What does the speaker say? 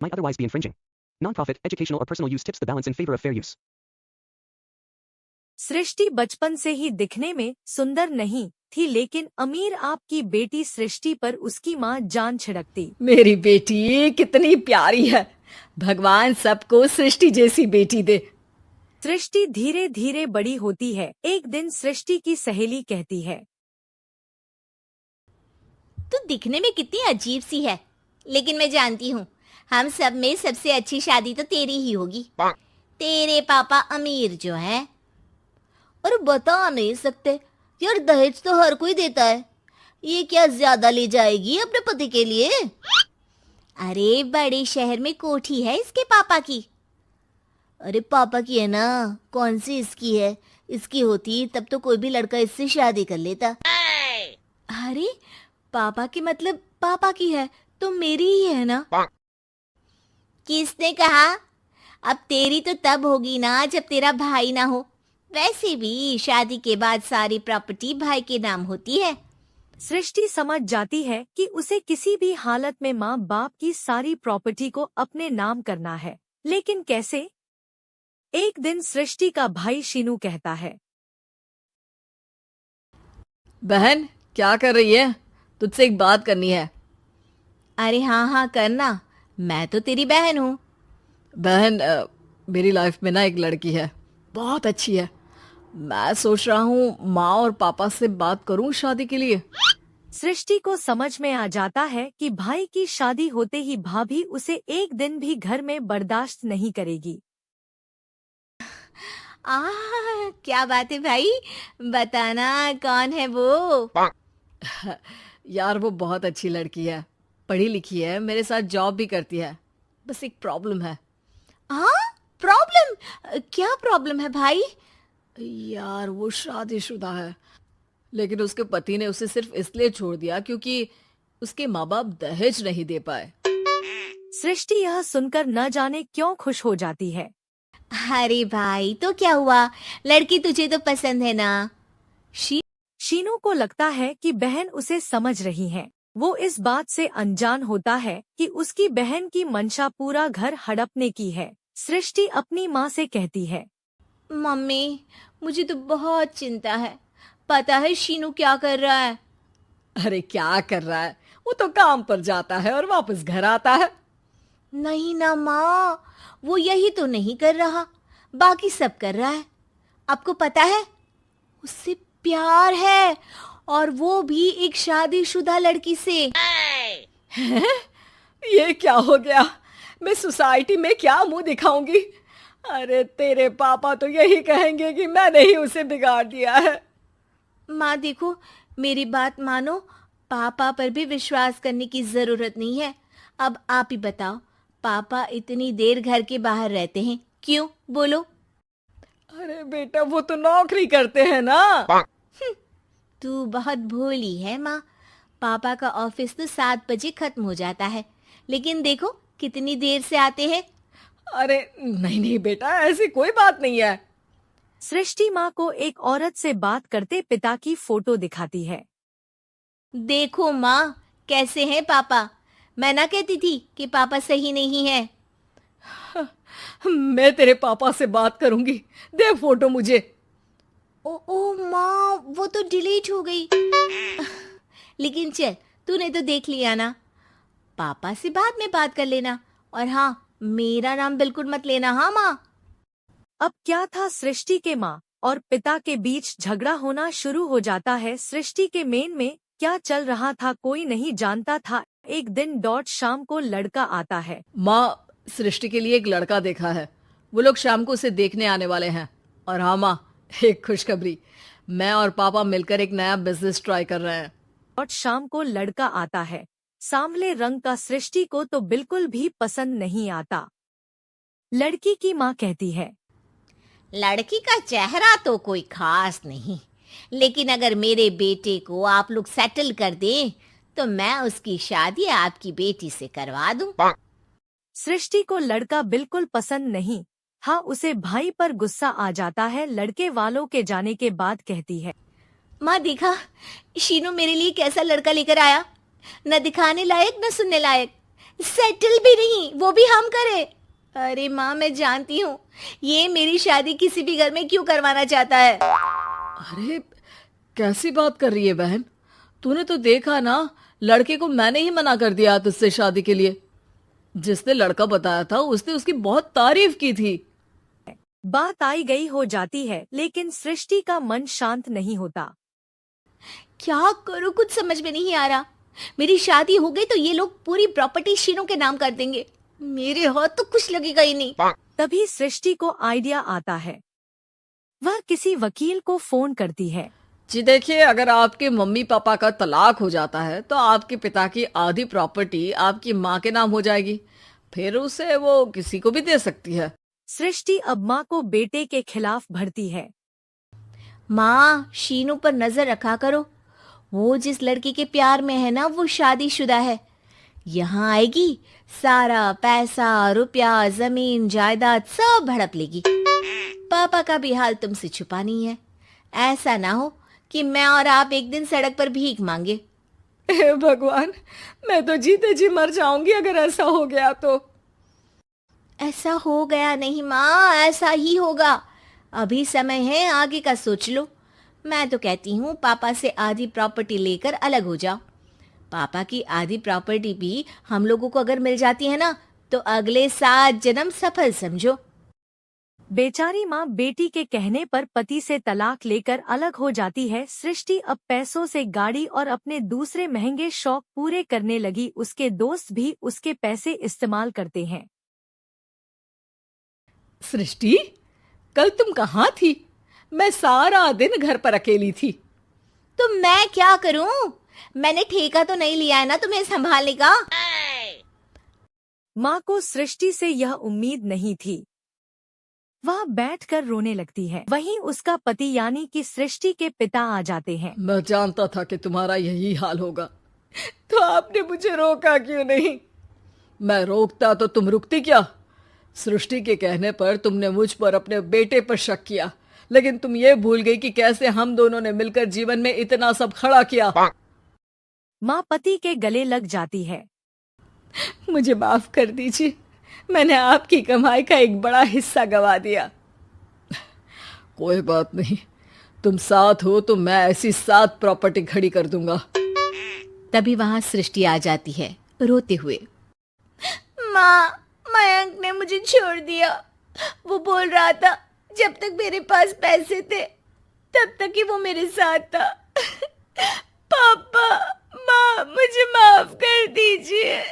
might otherwise be infringing. Non-profit, educational or personal use tips the balance in favor of fair use. सृष्टि बचपन से ही दिखने में सुंदर नहीं थी, लेकिन अमीर आपकी बेटी सृष्टि पर उसकी माँ जान छिड़कती। मेरी बेटी कितनी प्यारी है, भगवान सबको सृष्टि जैसी बेटी दे। सृष्टि धीरे धीरे बड़ी होती है। एक दिन सृष्टि की सहेली कहती है, तू दिखने में कितनी अजीब सी है, लेकिन मैं जानती हूँ हम सब में सबसे अच्छी शादी तो तेरी ही होगी। तेरे पापा अमीर जो है। और बता नहीं सकते यार, दहेज तो हर कोई देता है, ये क्या ज्यादा ले जाएगी अपने पति के लिए? अरे बड़े शहर में कोठी है इसके पापा की। अरे पापा की है ना, कौन सी इसकी है? इसकी होती तब तो कोई भी लड़का इससे शादी कर लेता। अरे पापा की मतलब पापा की है तो मेरी ही है ना? किसने कहा? अब तेरी तो तब होगी ना जब तेरा भाई ना हो। वैसे भी शादी के बाद सारी प्रॉपर्टी भाई के नाम होती है। सृष्टि समझ जाती है कि उसे किसी भी हालत में माँ बाप की सारी प्रॉपर्टी को अपने नाम करना है, लेकिन कैसे? एक दिन सृष्टि का भाई शीनू कहता है, बहन क्या कर रही है? तुझसे एक बात करनी है। अरे हाँ हाँ करना, मैं तो तेरी बहन हूँ। बहन मेरी लाइफ में ना एक लड़की है, बहुत अच्छी है। मैं सोच रहा हूँ माँ और पापा से बात करूँ शादी के लिए। सृष्टि को समझ में आ जाता है कि भाई की शादी होते ही भाभी उसे एक दिन भी घर में बर्दाश्त नहीं करेगी। क्या बात है भाई, बताना कौन है वो? यार वो बहुत अच्छी लड़की है, पढ़ी लिखी है, मेरे साथ जॉब भी करती है। बस एक प्रॉब्लम है। हाँ प्रॉब्लम? क्या प्रॉब्लम है भाई? यार वो शादीशुदा है, लेकिन उसके पति ने उसे सिर्फ इसलिए छोड़ दिया क्योंकि उसके माँ बाप दहेज नहीं दे पाए। सृष्टि यह सुनकर न जाने क्यों खुश हो जाती है। अरे भाई तो क्या हुआ, लड़की तुझे तो पसंद है ना? शीनू को लगता है कि बहन उसे समझ रही है। वो इस बात से अनजान होता है कि उसकी बहन की मंशा पूरा घर हड़पने की है। सृष्टि अपनी माँ से कहती है, मम्मी मुझे तो बहुत चिंता है, पता है शीनू क्या कर रहा है? अरे क्या कर रहा है, वो तो काम पर जाता है और वापस घर आता है। नहीं ना माँ, वो यही तो नहीं कर रहा, बाकी सब कर रहा है। आपको पता है उससे प्यार है, और वो भी एक शादीशुदा लड़की से। ये क्या हो गया? मैं सोसाइटी में क्या मुंह दिखाऊंगी? अरे तेरे पापा तो यही कहेंगे कि मैंने ही उसे बिगाड़ दिया है। माँ देखो, मेरी बात मानो, पापा पर भी विश्वास करने की जरूरत नहीं है। अब आप ही बताओ, पापा इतनी देर घर के बाहर रहते हैं क्यों? बोलो। अरे बेटा वो तो नौकरी करते हैं ना। तू बहुत भोली है माँ। पापा का ऑफिस तो 7 बजे खत्म हो जाता है, लेकिन देखो कितनी देर से आते हैं। अरे नहीं नहीं बेटा, ऐसी कोई बात नहीं है। सृष्टि माँ को एक औरत से बात करते पिता की फोटो दिखाती है। देखो माँ कैसे हैं पापा, मैं ना कहती थी कि पापा सही नहीं है। मैं तेरे पापा से बात करूंगी, दे फोटो मुझे। ओ माँ, वो तो डिलीट हो गई। लेकिन चल, तूने तो देख लिया ना, पापा से बाद में बात कर लेना। और हाँ, मेरा नाम बिल्कुल मत लेना। हाँ माँ। अब क्या था, सृष्टि के माँ और पिता के बीच झगड़ा होना शुरू हो जाता है। सृष्टि के मेन में क्या चल रहा था कोई नहीं जानता था। एक दिन डॉट शाम को लड़का आता है। माँ सृष्टि के लिए एक लड़का देखा है, वो लोग शाम को उसे देखने आने वाले हैं। और हाँ माँ, एक खुशखबरी, मैं और पापा मिलकर एक नया बिजनेस ट्राई कर रहे हैं। डॉट शाम को लड़का आता है, सांवले रंग का। सृष्टि को तो बिल्कुल भी पसंद नहीं आता। लड़की की माँ कहती है, लड़की का चेहरा तो कोई खास नहीं, लेकिन अगर मेरे बेटे को आप लोग सेटल कर दें तो मैं उसकी शादी आपकी बेटी से करवा दूं। सृष्टि को लड़का बिल्कुल पसंद नहीं। हाँ, उसे भाई पर गुस्सा आ जाता है। लड़के वालों के जाने के बाद कहती है, माँ देखा शीनू मेरे लिए कैसा लड़का लेकर आया, न दिखाने लायक न सुनने लायक, सेटल भी नहीं, वो भी हम करें? अरे माँ, मैं जानती हूँ ये मेरी शादी किसी भी घर में क्यों करवाना चाहता है। अरे कैसी बात कर रही है बहन? तूने तो देखा ना, लड़के को मैंने ही मना कर दिया तुझसे शादी के लिए। जिसने लड़का बताया था उसने उसकी बहुत तारीफ की थी। बात आई गई हो जाती है, लेकिन सृष्टि का मन शांत नहीं होता। क्या करूँ, कुछ समझ में नहीं आ रहा। मेरी शादी हो गई तो ये लोग पूरी प्रॉपर्टी शीनू के नाम कर देंगे। मेरे हाथ तो कुछ लगेगा ही नहीं। तभी सृष्टि को आइडिया आता है। वह किसी वकील को फोन करती है। जी देखिए, अगर आपके मम्मी पापा का तलाक हो जाता है तो आपके पिता की आधी प्रॉपर्टी आपकी माँ के नाम हो जाएगी। फिर उसे वो किसी को भी दे सकती है। सृष्टि अब माँ को बेटे के खिलाफ भरती है। माँ, शीनू पर नजर रखा करो। वो जिस लड़की के प्यार में है ना, वो शादीशुदा है। यहाँ आएगी, सारा पैसा, रुपया, जमीन, जायदाद सब हड़प लेगी। पापा का भी हाल तुमसे छुपा नहीं है। ऐसा ना हो कि मैं और आप एक दिन सड़क पर भीख मांगे। हे भगवान, मैं तो जीते जी मर जाऊंगी अगर ऐसा हो गया तो। ऐसा हो गया नहीं माँ, ऐसा ही होगा। अभी समय है, आगे का सोच लो। मैं तो कहती हूँ पापा से आधी प्रॉपर्टी लेकर अलग हो जाओ। पापा की आधी प्रॉपर्टी भी हम लोगों को अगर मिल जाती है ना, तो अगले 7 जन्म सफल समझो। बेचारी माँ बेटी के कहने पर पति से तलाक लेकर अलग हो जाती है। सृष्टि अब पैसों से गाड़ी और अपने दूसरे महंगे शौक पूरे करने लगी। उसके दोस्त भी उसके पैसे इस्तेमाल करते हैं। सृष्टि, कल तुम कहाँ थी? मैं सारा दिन घर पर अकेली थी। तो मैं क्या करूं? मैंने ठेका तो नहीं लिया है ना तुम्हें संभालने का। माँ को सृष्टि से यह उम्मीद नहीं थी। वह बैठकर रोने लगती है। वहीं उसका पति यानी कि सृष्टि के पिता आ जाते हैं। मैं जानता था कि तुम्हारा यही हाल होगा, तो आपने मुझे रोका क्यों नहीं? मैं रोकता तो तुम रुकती क्या? सृष्टि के कहने पर तुमने मुझ पर, अपने बेटे पर शक किया, लेकिन तुम ये भूल गई कि कैसे हम दोनों ने मिलकर जीवन में इतना सब खड़ा किया। माँ पति के गले लग जाती है। मुझे माफ कर दीजिए, मैंने आपकी कमाई का एक बड़ा हिस्सा गवा दिया। कोई बात नहीं, तुम साथ हो तो मैं ऐसी 7 प्रॉपर्टी खड़ी कर दूंगा। तभी वहां सृष्टि आ जाती है रोते हुए। माँ, मयंक ने मुझे छोड़ दिया। वो बोल रहा था जब तक मेरे पास पैसे थे तब तक ही वो मेरे साथ था। पापा, माँ, मुझे माफ कर दीजिए।